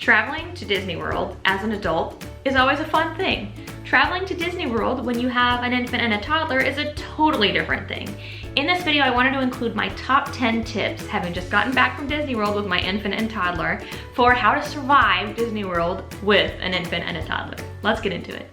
Traveling to Disney World as an adult is always a fun thing. Traveling to Disney World when you have an infant and a toddler is a totally different thing. In this video, I wanted to include my top 10 tips, having just gotten back from Disney World with my infant and toddler, for how to survive Disney World with an infant and a toddler. Let's get into it.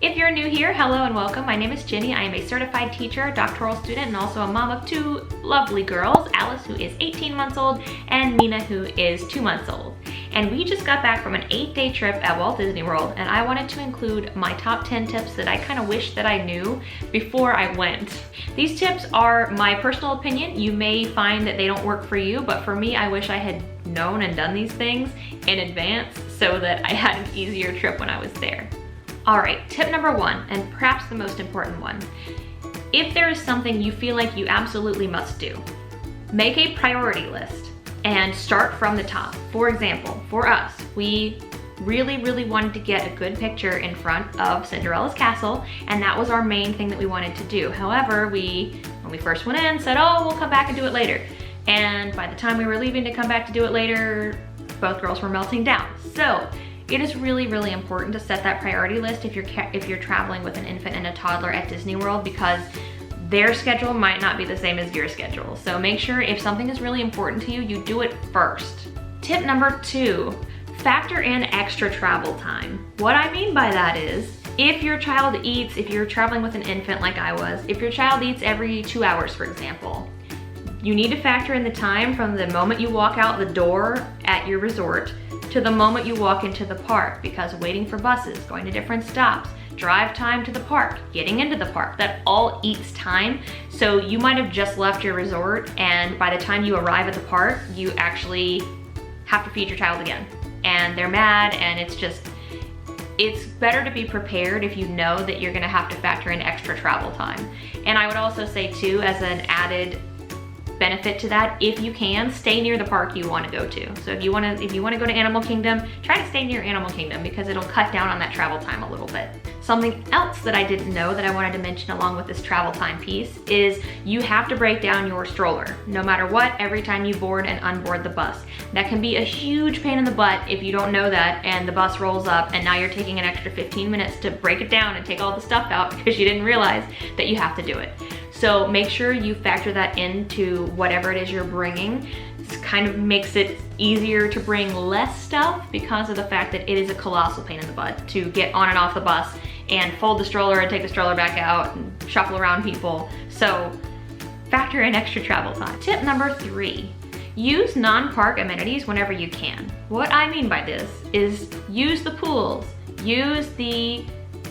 If you're new here, hello and welcome. My name is Jenny. I am a certified teacher, doctoral student, and also a mom of two lovely girls, Alice, who is 18 months old, and Nina, who is 2 months old. And we just got back from an 8-day trip at Walt Disney World, and I wanted to include my top 10 tips that I kind of wish that I knew before I went. These tips are my personal opinion. You may find that they don't work for you, but for me, I wish I had known and done these things in advance so that I had an easier trip when I was there. All right, tip number 1, and perhaps the most important one. If there is something you feel like you absolutely must do, make a priority list and start from the top. For example, for us, we really wanted to get a good picture in front of Cinderella's castle, and that was our main thing that we wanted to do. However, when we first went in, said, oh, we'll come back and do it later. And by the time we were leaving to come back to do it later, both girls were melting down. So it is really important to set that priority list if you're traveling with an infant and a toddler at Disney World, because their schedule might not be the same as your schedule. So make sure if something is really important to you, you do it first. Tip number 2, factor in extra travel time. What I mean by that is, if your child eats, if you're traveling with an infant like I was, if your child eats every 2 hours, for example, you need to factor in the time from the moment you walk out the door at your resort to the moment you walk into the park, because waiting for buses, going to different stops, drive time to the park, getting into the park, that all eats time. So you might have just left your resort, and by the time you arrive at the park, you actually have to feed your child again. And they're mad, and it's better to be prepared if you know that you're gonna have to factor in extra travel time. And I would also say too, as an added benefit to that, if you can, stay near the park you want to go to. So if you want to go to Animal Kingdom, try to stay near Animal Kingdom, because it'll cut down on that travel time a little bit. Something else that I didn't know that I wanted to mention along with this travel time piece is you have to break down your stroller, no matter what, every time you board and unboard the bus. That can be a huge pain in the butt if you don't know that, and the bus rolls up and now you're taking an extra 15 minutes to break it down and take all the stuff out because you didn't realize that you have to do it. So make sure you factor that into whatever it is you're bringing. This kind of makes it easier to bring less stuff because of the fact that it is a colossal pain in the butt to get on and off the bus and fold the stroller and take the stroller back out and shuffle around people. So factor in extra travel time. Tip number 3, use non-park amenities whenever you can. What I mean by this is use the pools, use the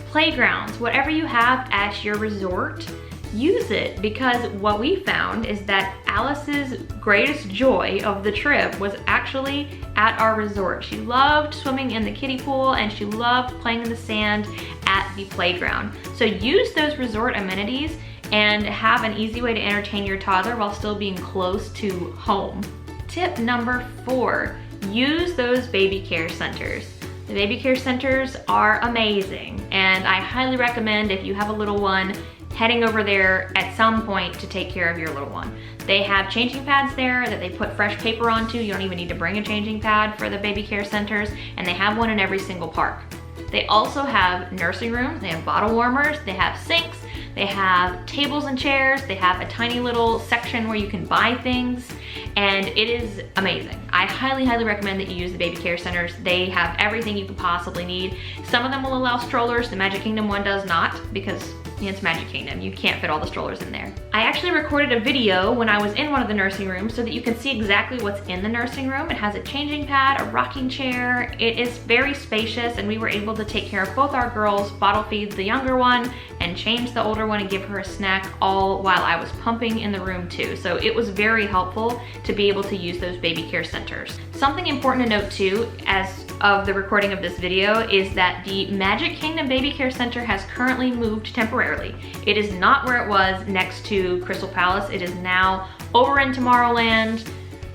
playgrounds, whatever you have at your resort. Use it, because what we found is that Alice's greatest joy of the trip was actually at our resort. She loved swimming in the kiddie pool, and she loved playing in the sand at the playground. So use those resort amenities and have an easy way to entertain your toddler while still being close to home. Tip number 4, use those baby care centers. The baby care centers are amazing, and I highly recommend, if you have a little one, heading over there at some point to take care of your little one. They have changing pads there that they put fresh paper onto. You don't even need to bring a changing pad for the baby care centers, and they have one in every single park. They also have nursing rooms, they have bottle warmers, they have sinks, they have tables and chairs, they have a tiny little section where you can buy things, and it is amazing. I highly recommend that you use the baby care centers. They have everything you could possibly need. Some of them will allow strollers. The Magic Kingdom one does not, because it's Magic Kingdom. You can't fit all the strollers in there. I actually recorded a video when I was in one of the nursing rooms so that you can see exactly what's in the nursing room. It has a changing pad, a rocking chair. It is very spacious, and we were able to take care of both our girls, bottle feed the younger one, and change the older one and give her a snack, all while I was pumping in the room too. So it was very helpful to be able to use those baby care centers. Something important to note too, as of the recording of this video, is that the Magic Kingdom Baby Care Center has currently moved temporarily. It is not where it was next to Crystal Palace. It is now over in Tomorrowland,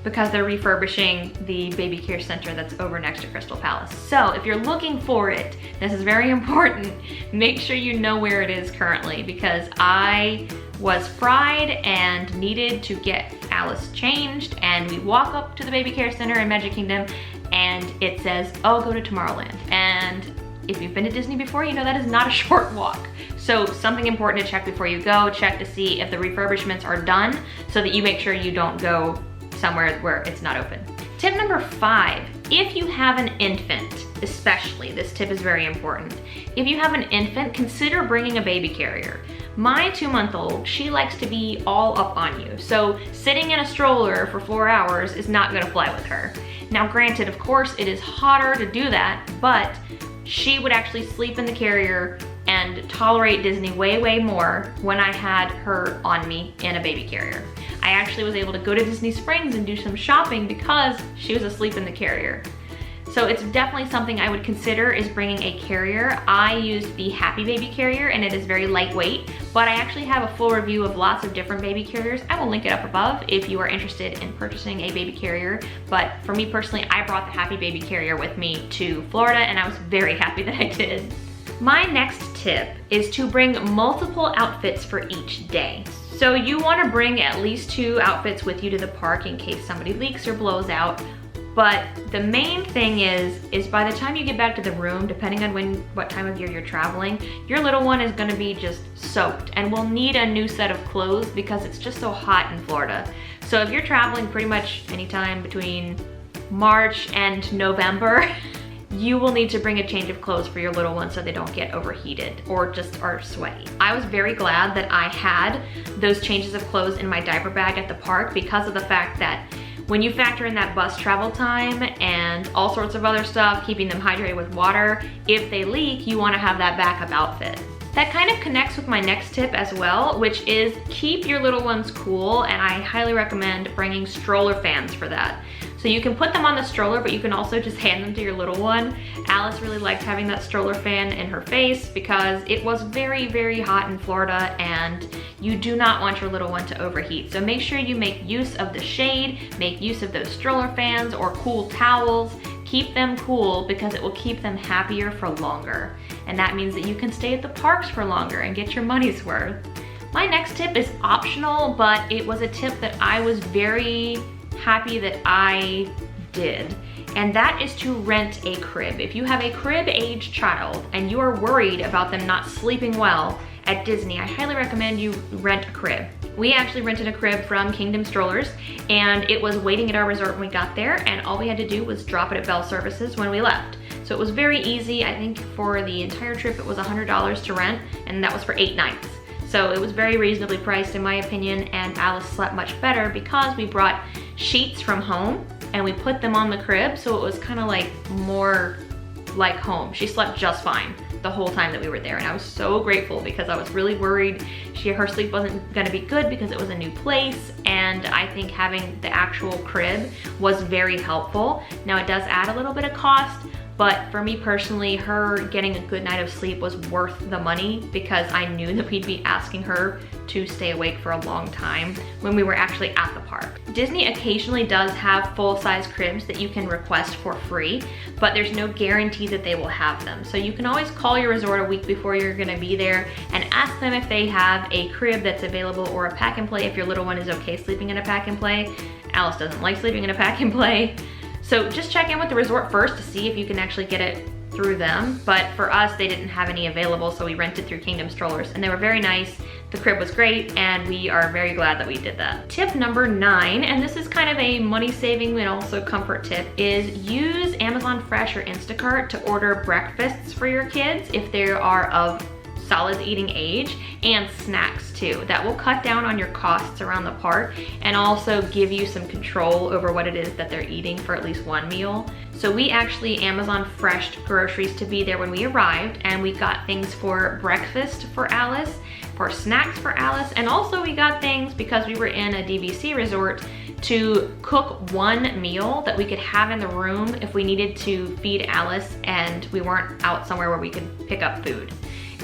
because they're refurbishing the baby care center that's over next to Crystal Palace. So if you're looking for it, this is very important, make sure you know where it is currently, because I was fried and needed to get Alice changed, and we walk up to the baby care center in Magic Kingdom and it says, oh, go to Tomorrowland. And if you've been to Disney before, you know that is not a short walk. So something important to check before you go, check to see if the refurbishments are done so that you make sure you don't go somewhere where it's not open. Tip number 5, if you have an infant, especially, this tip is very important. If you have an infant, consider bringing a baby carrier. My 2-month-old, she likes to be all up on you. So sitting in a stroller for 4 hours is not gonna fly with her. Now granted, of course, it is hotter to do that, but she would actually sleep in the carrier and tolerate Disney way, way more when I had her on me in a baby carrier. I actually was able to go to Disney Springs and do some shopping because she was asleep in the carrier. So it's definitely something I would consider, is bringing a carrier. I used the Happy Baby carrier and it is very lightweight, but I actually have a full review of lots of different baby carriers. I will link it up above if you are interested in purchasing a baby carrier. But for me personally, I brought the Happy Baby carrier with me to Florida and I was very happy that I did. My next tip is to bring multiple outfits for each day. So you want to bring at least 2 outfits with you to the park in case somebody leaks or blows out. But the main thing is by the time you get back to the room, depending on what time of year you're traveling, your little one is gonna be just soaked and will need a new set of clothes because it's just so hot in Florida. So if you're traveling pretty much anytime between March and November, you will need to bring a change of clothes for your little one so they don't get overheated or just are sweaty. I was very glad that I had those changes of clothes in my diaper bag at the park because of the fact that when you factor in that bus travel time and all sorts of other stuff, keeping them hydrated with water, if they leak, you want to have that backup outfit. That kind of connects with my next tip as well, which is keep your little ones cool, and I highly recommend bringing stroller fans for that. So you can put them on the stroller, but you can also just hand them to your little one. Alice really liked having that stroller fan in her face because it was very, very hot in Florida and you do not want your little one to overheat. So make sure you make use of the shade, make use of those stroller fans or cool towels. Keep them cool because it will keep them happier for longer. And that means that you can stay at the parks for longer and get your money's worth. My next tip is optional, but it was a tip that I was very happy that I did, and that is to rent a crib. If you have a crib-age child and you are worried about them not sleeping well at Disney, I highly recommend you rent a crib. We actually rented a crib from Kingdom Strollers and it was waiting at our resort when we got there, and all we had to do was drop it at Bell Services when we left. So it was very easy. I think for the entire trip it was $100 to rent, and that was for 8 nights. So it was very reasonably priced in my opinion, and Alice slept much better because we brought sheets from home and we put them on the crib, so it was kind of like more like home. She slept just fine the whole time that we were there, and I was so grateful because I was really worried her sleep wasn't gonna be good because it was a new place, and I think having the actual crib was very helpful. Now it does add a little bit of cost, but for me personally, her getting a good night of sleep was worth the money because I knew that we'd be asking her to stay awake for a long time when we were actually at the park. Disney occasionally does have full-size cribs that you can request for free, but there's no guarantee that they will have them. So you can always call your resort a week before you're gonna be there and ask them if they have a crib that's available or a pack and play if your little one is okay sleeping in a pack and play. Alice doesn't like sleeping in a pack and play. So just check in with the resort first to see if you can actually get it through them. But for us, they didn't have any available, so we rented through Kingdom Strollers, and they were very nice. The crib was great, and we are very glad that we did that. Tip number 9, and this is kind of a money saving and also comfort tip, is use Amazon Fresh or Instacart to order breakfasts for your kids if they are of solids eating age, and snacks too. That will cut down on your costs around the park and also give you some control over what it is that they're eating for at least one meal. So we actually Amazon Freshed groceries to be there when we arrived, and we got things for breakfast for Alice, for snacks for Alice, and also we got things because we were in a DVC resort to cook one meal that we could have in the room if we needed to feed Alice and we weren't out somewhere where we could pick up food.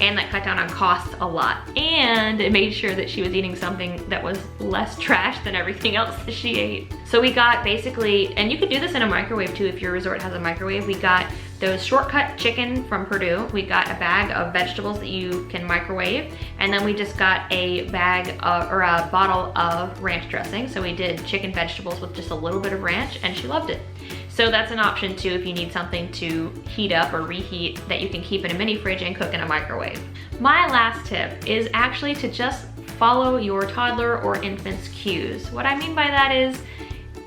and that cut down on costs a lot. And it made sure that she was eating something that was less trash than everything else that she ate. So we got basically, and you could do this in a microwave too if your resort has a microwave, we got those shortcut chicken from Purdue. We got a bag of vegetables that you can microwave, and then we just got a bag of, or a bottle of ranch dressing. So we did chicken vegetables with just a little bit of ranch, and she loved it. So that's an option too if you need something to heat up or reheat that you can keep in a mini fridge and cook in a microwave. My last tip is actually to just follow your toddler or infant's cues. What I mean by that is,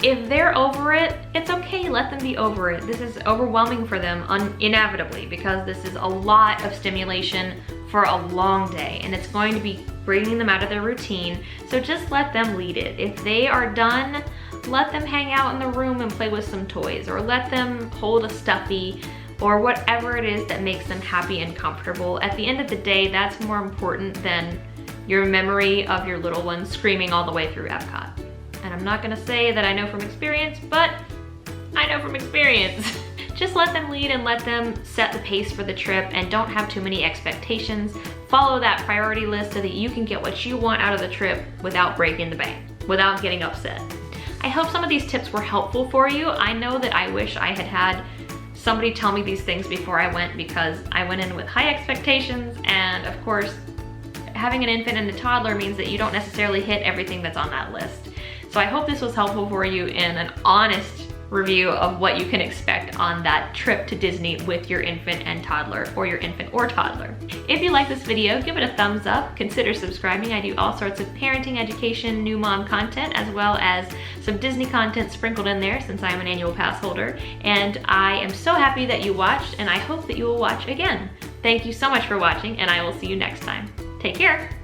if they're over it, it's okay, let them be over it. This is overwhelming for them inevitably because this is a lot of stimulation for a long day and it's going to be bringing them out of their routine. So just let them lead it. If they are done, let them hang out in the room and play with some toys, or let them hold a stuffy, or whatever it is that makes them happy and comfortable. At the end of the day, that's more important than your memory of your little one screaming all the way through Epcot. And I'm not gonna say that I know from experience, but I know from experience. Just let them lead and let them set the pace for the trip, and don't have too many expectations. Follow that priority list so that you can get what you want out of the trip without breaking the bank, without getting upset. I hope some of these tips were helpful for you. I know that I wish I had had somebody tell me these things before I went, because I went in with high expectations, and of course, having an infant and a toddler means that you don't necessarily hit everything that's on that list. So I hope this was helpful for you in an honest review of what you can expect on that trip to Disney with your infant and toddler, or your infant or toddler. If you like this video, give it a thumbs up, consider subscribing. I do all sorts of parenting, education, new mom content, as well as some Disney content sprinkled in there since I'm an annual pass holder. And I am so happy that you watched, and I hope that you will watch again. Thank you so much for watching, and I will see you next time. Take care.